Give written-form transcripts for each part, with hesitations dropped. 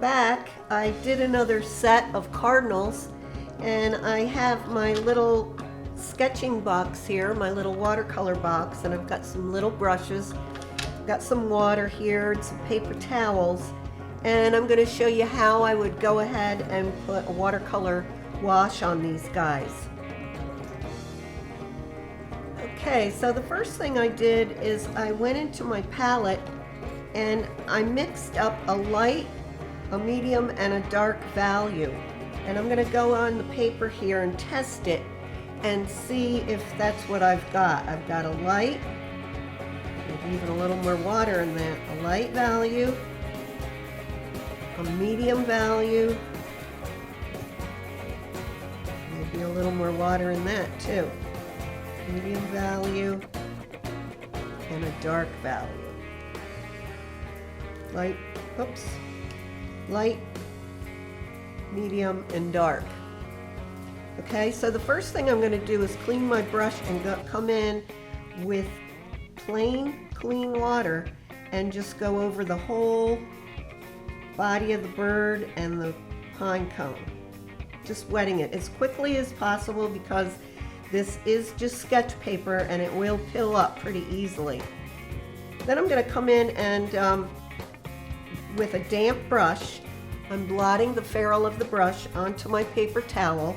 back. I did another set of Cardinals, and I have my little sketching box here, my little watercolor box, and I've got some little brushes, got some water here and some paper towels, and I'm going to show you how I would go ahead and put a watercolor wash on these guys. Okay, so the first thing I did is I went into my palette and I mixed up a light, a medium, and a dark value. And I'm going to go on the paper here and test it and see if that's what I've got. I've got a light, maybe even a little more water in that, a light value, a medium value, maybe a little more water in that too, medium value, and a dark value. Light, oops, light, medium, and dark. Okay, so the first thing I'm going to do is clean my brush and come in with plain, clean water and just go over the whole body of the bird and the pine cone. Just wetting it as quickly as possible because this is just sketch paper and it will pill up pretty easily. Then I'm going to come in and with a damp brush, I'm blotting the ferrule of the brush onto my paper towel,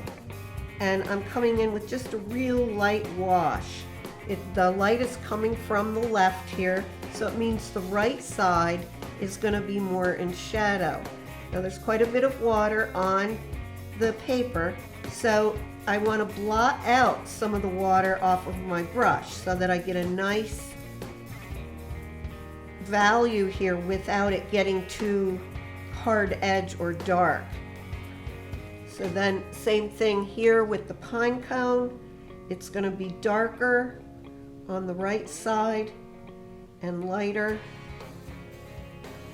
and I'm coming in with just a real light wash. The light is coming from the left here, so it means the right side is going to be more in shadow. Now there's quite a bit of water on the paper, so I want to blot out some of the water off of my brush so that I get a nice value here without it getting too hard edge or dark. So then same thing here with the pine cone. It's going to be darker on the right side and lighter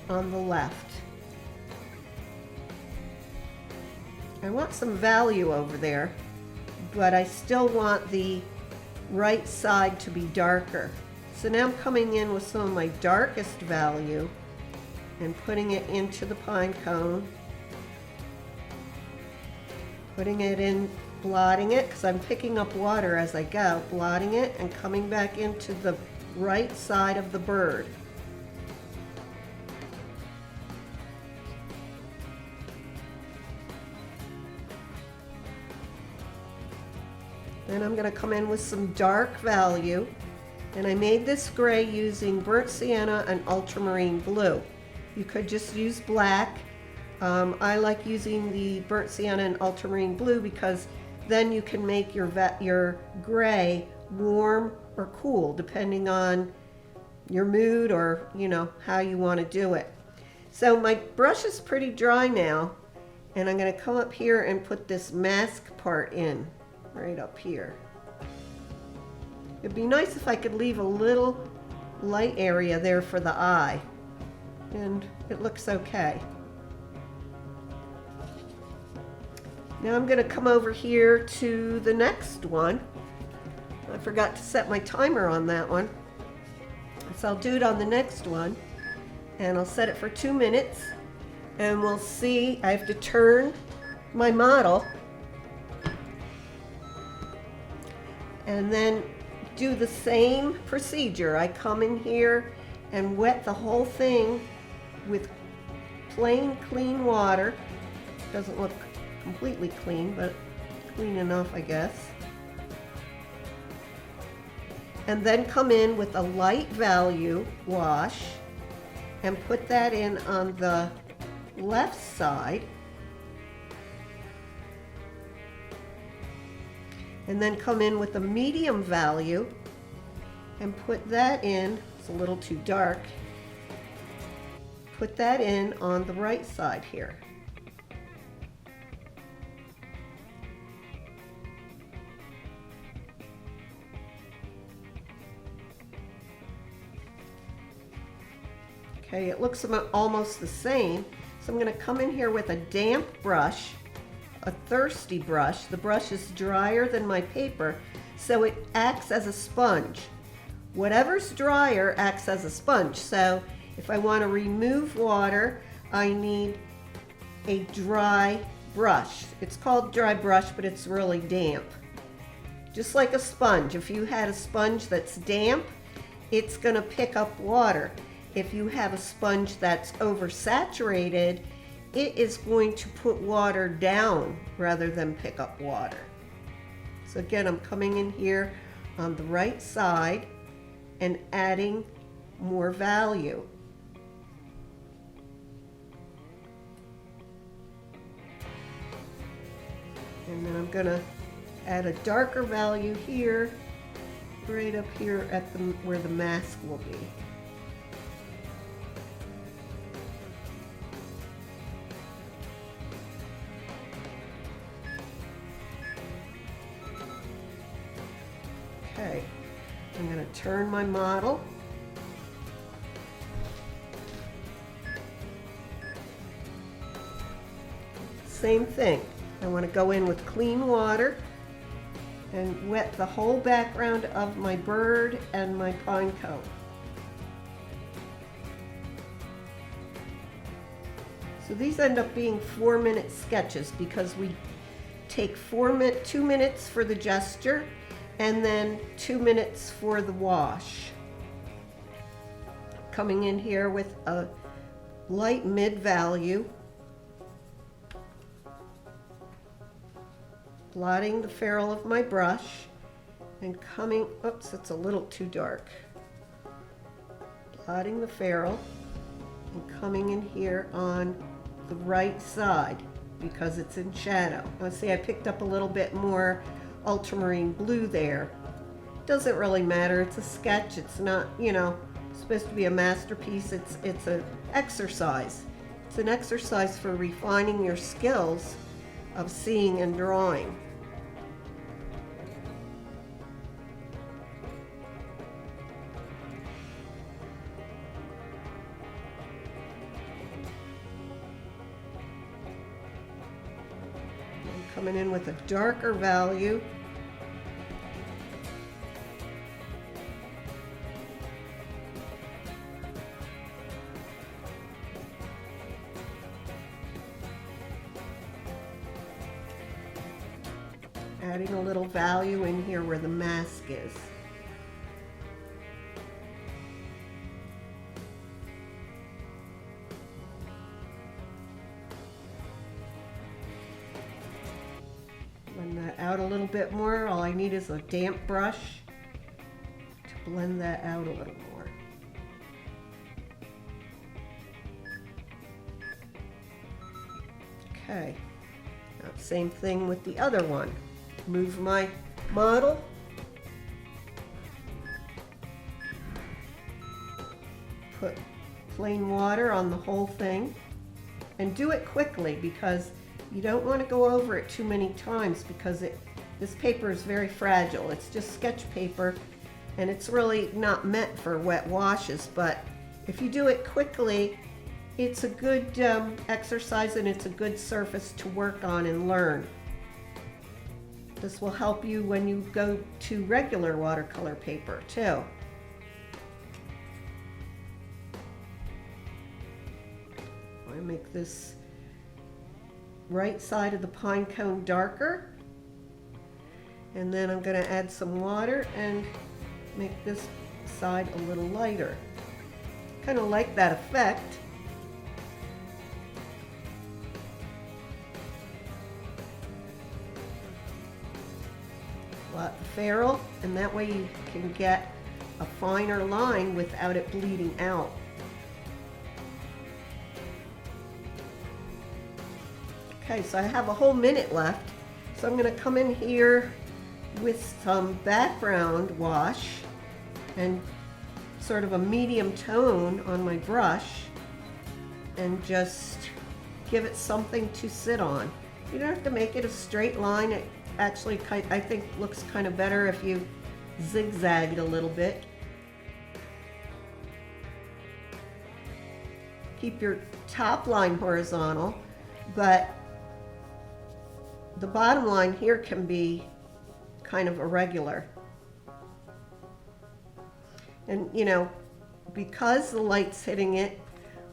on the left. I want some value over there, but I still want the right side to be darker. So now I'm coming in with some of my darkest value and putting it into the pine cone. Putting it in, blotting it, because I'm picking up water as I go, blotting it and coming back into the right side of the bird. Then I'm going to come in with some dark value. And I made this gray using burnt sienna and ultramarine blue. You could just use black. I like using the burnt sienna and ultramarine blue because then you can make your gray warm or cool depending on your mood or how you want to do it. So my brush is pretty dry now, and I'm going to come up here and put this mask part in right up here. It'd be nice if I could leave a little light area there for the eye, and it looks okay. Now I'm going to come over here to the next one. I forgot to set my timer on that one, so I'll do it on the next one, and I'll set it for 2 minutes, and we'll see. I have to turn my model and then do the same procedure. I come in here and wet the whole thing with plain clean water. Doesn't look completely clean, but clean enough, I guess. And then come in with a light value wash and put that in on the left side. And then come in with a medium value and put that in. It's a little too dark. Put that in on the right side here. Okay, it looks almost the same. So I'm going to come in here with a damp brush, a thirsty brush. The brush is drier than my paper, so it acts as a sponge. Whatever's drier acts as a sponge. So if I want to remove water, I need a dry brush. It's called dry brush, but it's really damp. Just like a sponge. If you had a sponge that's damp, it's going to pick up water. If you have a sponge that's oversaturated, it is going to put water down rather than pick up water. So again, I'm coming in here on the right side and adding more value. And then I'm going to add a darker value here, right up here at where the mask will be. Okay, I'm going to turn my model. Same thing. I want to go in with clean water and wet the whole background of my bird and my pine cone. So these end up being 4-minute sketches because we take 2 minutes for the gesture and then 2 minutes for the wash. Coming in here with a light mid value, blotting the ferrule of my brush and coming, oops, it's a little too dark. Blotting the ferrule and coming in here on the right side because it's in shadow. Now see, I picked up a little bit more ultramarine blue there. Doesn't really matter, it's a sketch, it's not, supposed to be a masterpiece, it's an exercise. It's an exercise for refining your skills of seeing and drawing. I'm coming in with a darker value. Adding a little value in here where the mask is. Blend that out a little bit more. All I need is a damp brush to blend that out a little more. Okay, now same thing with the other one. Move my model. Put plain water on the whole thing and do it quickly because you don't want to go over it too many times because this paper is very fragile. It's just sketch paper and it's really not meant for wet washes, but if you do it quickly, it's a good exercise and it's a good surface to work on and learn. This will help you when you go to regular watercolor paper too. I make this right side of the pine cone darker, and then I'm going to add some water and make this side a little lighter. Kind of like that effect. Blot the ferrule, and that way you can get a finer line without it bleeding out. Okay, so I have a whole minute left, so I'm going to come in here with some background wash and sort of a medium tone on my brush and just give it something to sit on. You don't have to make it a straight line. It actually, I think, looks kind of better if you zigzagged a little bit. Keep your top line horizontal, but the bottom line here can be kind of irregular. And because the light's hitting it,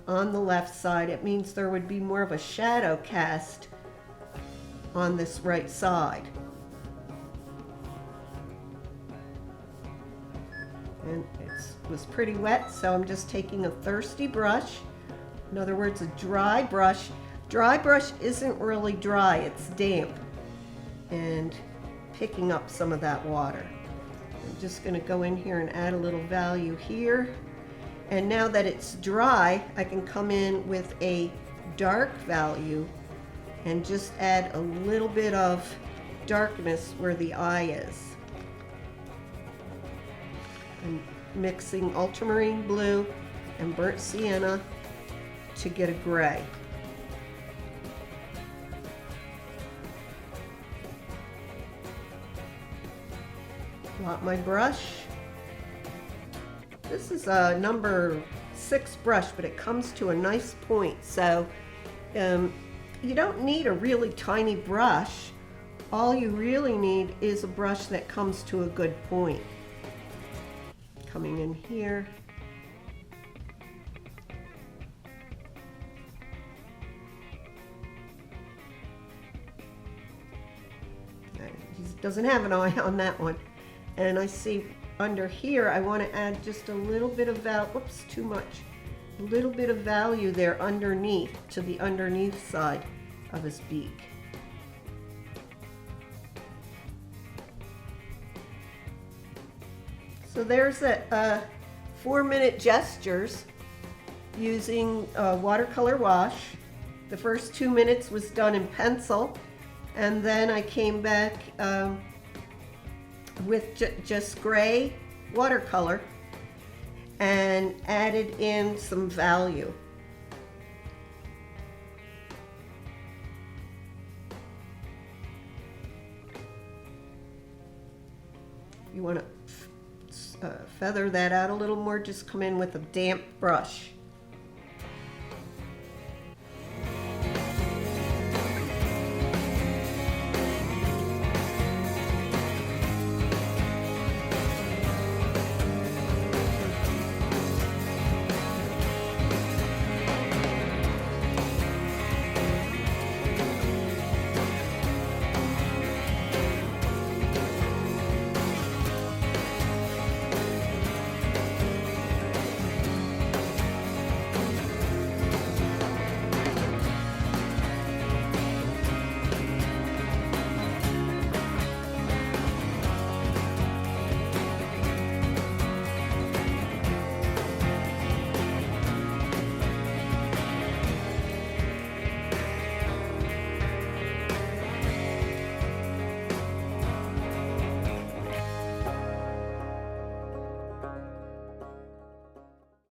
on the left side. It means there would be more of a shadow cast on this right side. And it was pretty wet, so I'm just taking a thirsty brush. In other words, a dry brush. Dry brush isn't really dry, it's damp. And picking up some of that water. I'm just going to go in here and add a little value here. And now that it's dry, I can come in with a dark value and just add a little bit of darkness where the eye is. I'm mixing ultramarine blue and burnt sienna to get a gray. Plot my brush. This is a number 6 brush, but it comes to a nice point. So you don't need a really tiny brush. All you really need is a brush that comes to a good point. Coming in here. He doesn't have an eye on that one. And I see under here, I want to add just a little bit of whoops, too much. A little bit of value there underneath, to the underneath side of his beak. So there's 4-minute gestures using watercolor wash. The first 2 minutes was done in pencil, and then I came back with just gray watercolor and added in some value. You want to feather that out a little more, just come in with a damp brush.